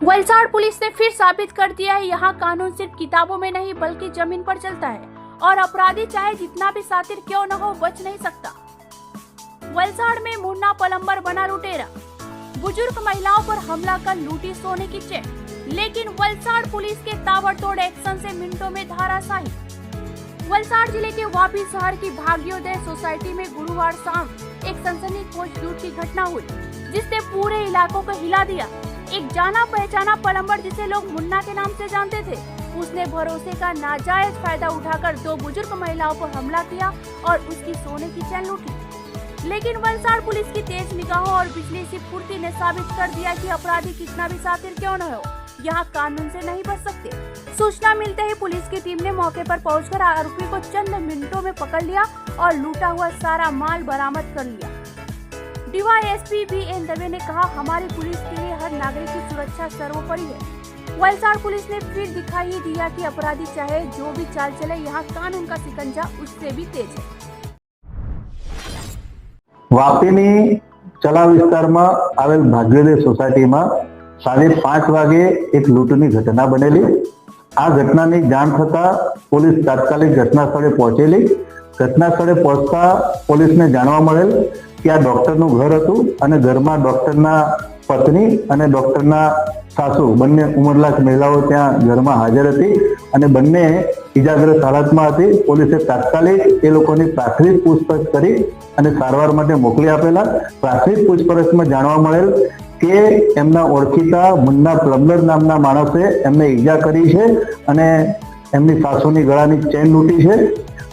Valsad police ने फिर साबित कर दिया है, यहाँ कानून सिर्फ किताबों में नहीं बल्कि जमीन पर चलता है और अपराधी चाहे जितना भी शातिर क्यों न हो बच नहीं सकता। वलसाड़ में मुन्ना प्लम्बर बना लुटेरा, बुजुर्ग महिलाओं पर हमला कर लूटी सोने की चेन, लेकिन वलसाड़ पुलिस के ताबड़तोड़ एक्शन से मिनटों में धराशायी। वलसाड़ जिले के वापी शहर की भाग्योदय सोसाइटी में गुरुवार शाम एक सनसनीखेज लूट की घटना हुई, जिसने पूरे इलाकों को हिला दिया। एक जाना पहचाना प्लम्बर, जिसे लोग मुन्ना के नाम से जानते थे, उसने भरोसे का नाजायज फायदा उठाकर दो बुजुर्ग महिलाओं पर हमला किया और उसकी सोने की चैन लूटी। लेकिन वलसाड़ पुलिस की तेज निगाहों और बिजली सी फुर्ती ने साबित कर दिया कि अपराधी कितना भी शातिर क्यों न हो, यहाँ कानून से नहीं बच सकते। सूचना मिलते ही पुलिस की टीम ने मौके पर पहुंचकर आरोपी को चंद मिनटों में पकड़ लिया और लूटा हुआ सारा माल बरामद कर लिया। डीवाईएसपी BN दवे ने कहा, हमारी पुलिस के लिए हर नागरिक की सुरक्षा सर्वोपरि है। वलसाड़ पुलिस ने फिर दिखाई दिया कि अपराधी चाहे जो भी चाल चले, यहाँ कानून का शिकंजा उससे भी तेज है। वापीनी चला विस्तारमा आवेल भाग्योदय सोसायटीમાં સાંજે 5 વાગે એક લૂંટની ઘટના બનેલી। આ ઘટનાની જાણ થતા પોલીસ તાત્કાલિક ઘટના સ્થળે પહોંચેલી। ઘટના સ્થળે પહોંચતા પોલીસને જાણવા મળેલ કે આ ડોક્ટરનું ઘર હતું અને ઘરમાં ડોક્ટરના પત્ની અને ડોક્ટરના સાસુ બંને ઉંમરલાયક મહિલાઓ ત્યાં ઘરમાં હાજર હતી અને બંને ઇજાગ્રસ્ત હાલતમાં હતી। પોલીસે તાત્કાલિક એ લોકોની પ્રાથમિક પૂછપરછ કરી અને સારવાર માટે મોકલી આપેલા। પ્રાથમિક પૂછપરછમાં જાણવા મળેલ કે એમના ઓળખીતા મુન્ના પ્લમ્બર નામના માણસે એમને ઈજા કરી છે અને એમની સાસુની ગળાની ચેન લૂંટી છે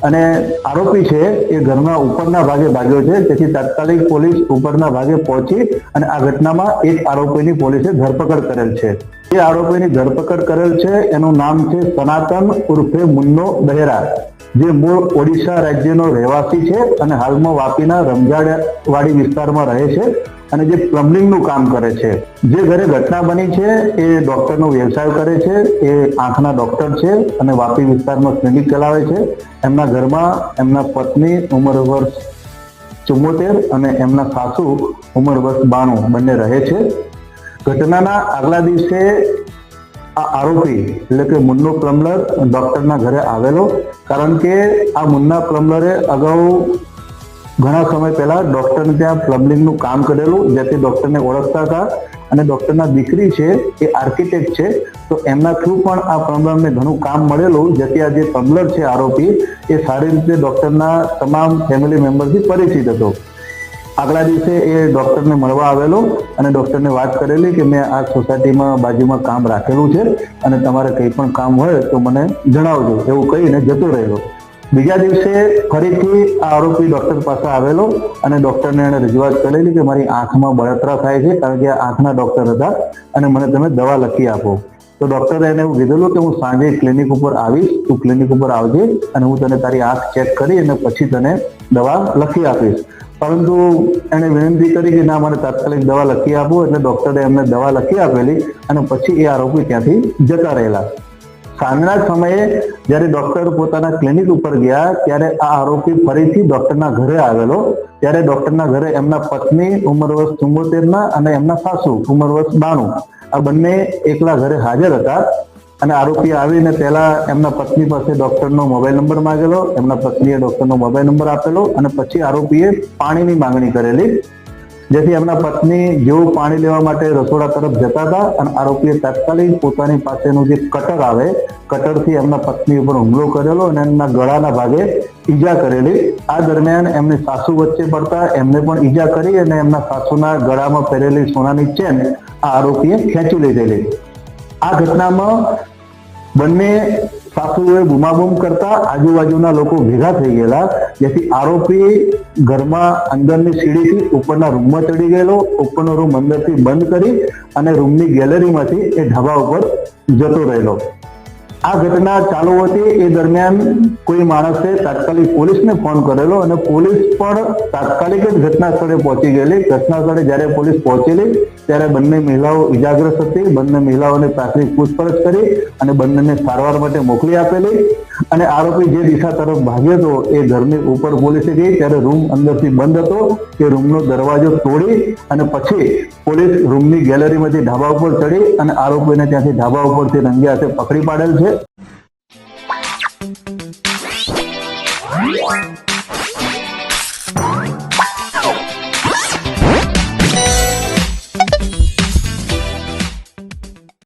અને આરોપી છે એ ઘરના ઉપરના ભાગે ભાગ્યો છે। તેથી તાત્કાલિક પોલીસ ઉપરના ભાગે પહોંચી અને આ ઘટનામાં એક આરોપીની પોલીસે ધરપકડ કરેલ છે। જે આરોપીની ધરપકડ કરેલ છે એનું નામ છે સનાતન ઉર્ફે મુન્નો બહેરા, જે મૂળ ઓડિશા રાજ્યનો રહેવાસી છે અને હાલમાં વાપીના રમઝાડવાડી વિસ્તારમાં રહે છે અને જે પ્લમ્બિંગનું કામ કરે છે। જે ઘરે ઘટના બની છે એ ડોક્ટરનો વ્યવસાય કરે છે, એ આંખના ડોક્ટર છે અને વાપી વિસ્તારમાં ક્લિનિક ચલાવે છે। એમના ઘરમાં એમના પત્ની ઉંમર વર્ષ 74 અને એમના સાસુ ઉંમર વર્ષ 92 બંને રહે છે। ઘટનાના આગલા દિવસે આ આરોપી એટલે કે મુન્નો પ્લમ્બર ડોક્ટરના ઘરે આવેલો, કારણ કે આ મુન્ના પ્લમ્બરે અગાઉ ઘણા સમય પહેલા ડોક્ટરને ત્યાં પ્લમ્બિંગનું કામ કરેલું, જેથી ડોક્ટરને ઓળખતા હતા અને ડોક્ટરના દીકરી છે એ આર્કિટેક્ટ છે, તો એમના થ્રુ પણ આ પ્લમ્બરને ઘણું કામ મળેલું, જેથી આ જે પ્લમ્બર છે આરોપી એ સારી રીતે ડોક્ટરના તમામ ફેમિલી મેમ્બરથી પરિચિત હતો। આગલા દિવસે એ ડોક્ટરને મળવા આવેલો અને ડોક્ટરને વાત કરેલી કે મેં આ સોસાયટીમાં બાજુમાં કામ રાખેલું છે અને તમારે કંઈ પણ કામ હોય તો મને જણાવજો, એવું કહીને જતો રહેલો। બીજા દિવસે ફરીથી આ આરોપી ડોક્ટર પાસે આવેલો અને ડોક્ટરને એણે રજૂઆત કરેલી કે મારી આંખમાં બળતરા થાય છે, કારણ કે આ આંખના ડોક્ટર હતા અને મને તમે દવા લખી આપો। તો ડોક્ટરે એને એવું કીધેલું કે હું સાંજે ક્લિનિક ઉપર આવીશ, તું ક્લિનિક ઉપર આવજે અને હું તને તારી આંખ ચેક કરી અને પછી તને દવા લખી આપીશ। પરંતુ એણે વિનંતી કરી કે ના, મને તાત્કાલિક દવા લખી આપો, એટલે ડોક્ટરે એમને દવા લખી આપેલી અને પછી એ આરોપી ત્યાંથી જતા રહેલા। સાંજના સમયે જ્યારે ડોક્ટર પોતાના ક્લિનિક ઉપર ગયા ત્યારે આ આરોપી ફરીથી ડોક્ટરના ઘરે આવેલો। ત્યારે ડોક્ટરના ઘરે એમના પત્ની ઉંમર વર્ષ 74 અને એમના સાસુ ઉંમર વર્ષ 92 આ બંને એકલા ઘરે હાજર હતા અને આરોપી આવીને પહેલા એમના પત્ની પાસે ડોક્ટરનો મોબાઈલ નંબર માંગેલો, એમના પત્નીએ ડોક્ટરનો મોબાઈલ નંબર આપેલો અને પછી આરોપીએ પાણીની માંગણી કરેલી, જેથી એમના પત્ની જેવું પાણી લેવા માટે રસોડા તરફ જતા હતા અને આરોપીએ તાત્કાલિક પોતાની પાસેનું જે કટર આવે, કટરથી એમના પત્ની ઉપર હુમલો કરેલો અને એમના ગળાના ભાગે ઈજા કરેલી। આ દરમિયાન એમની સાસુ વચ્ચે પડતા એમને પણ ઈજા કરી અને એમના સાસુના ગળામાં પહેરેલી સોનાની ચેન આ આરોપીએ ખેંચી લીધેલી। આ ઘટનામાં બંને સાસુએ બૂમાબૂમ કરતા આજુબાજુના લોકો ભેગા થઈ ગયેલા, જેથી આરોપી ઘરમાં અંદરની સીડીથી ઉપરના રૂમમાં ચડી ગયેલો, ઉપરનો રૂમ અંદરથી બંધ કરી અને રૂમની ગેલેરીમાંથી એ ઢાબા ઉપર જતો રહેલો। આ ઘટના ચાલુ હતી એ દરમિયાન કોઈ માણસે તાત્કાલિક પોલીસને ફોન કરેલો અને પોલીસ પણ તાત્કાલિક જ ઘટના સ્થળે પહોંચી ગયેલી। ઘટના સ્થળે જ્યારે પોલીસ પહોંચેલી ત્યારે બંને મહિલાઓ ઇજાગ્રસ્ત હતી। બંને મહિલાઓને પ્રાથમિક પૂછપરછ કરી અને બંનેને સારવાર માટે મોકલી આપેલી। અને આરોપી જે દિશા તરફ ભાગ્યો હતો એ ઘરની ઉપર પોલીસે ગઈ ત્યારે રૂમ અંદરથી બંધ હતો. એ રૂમનો દરવાજો તોડી અને પછી પોલીસ રૂમની ગેલેરીમાંથી ધાબા ઉપર ચડી અને આરોપીને ત્યાંથી ધાબા ઉપરથી રંગે હાથે પકડી પાડેલ છે.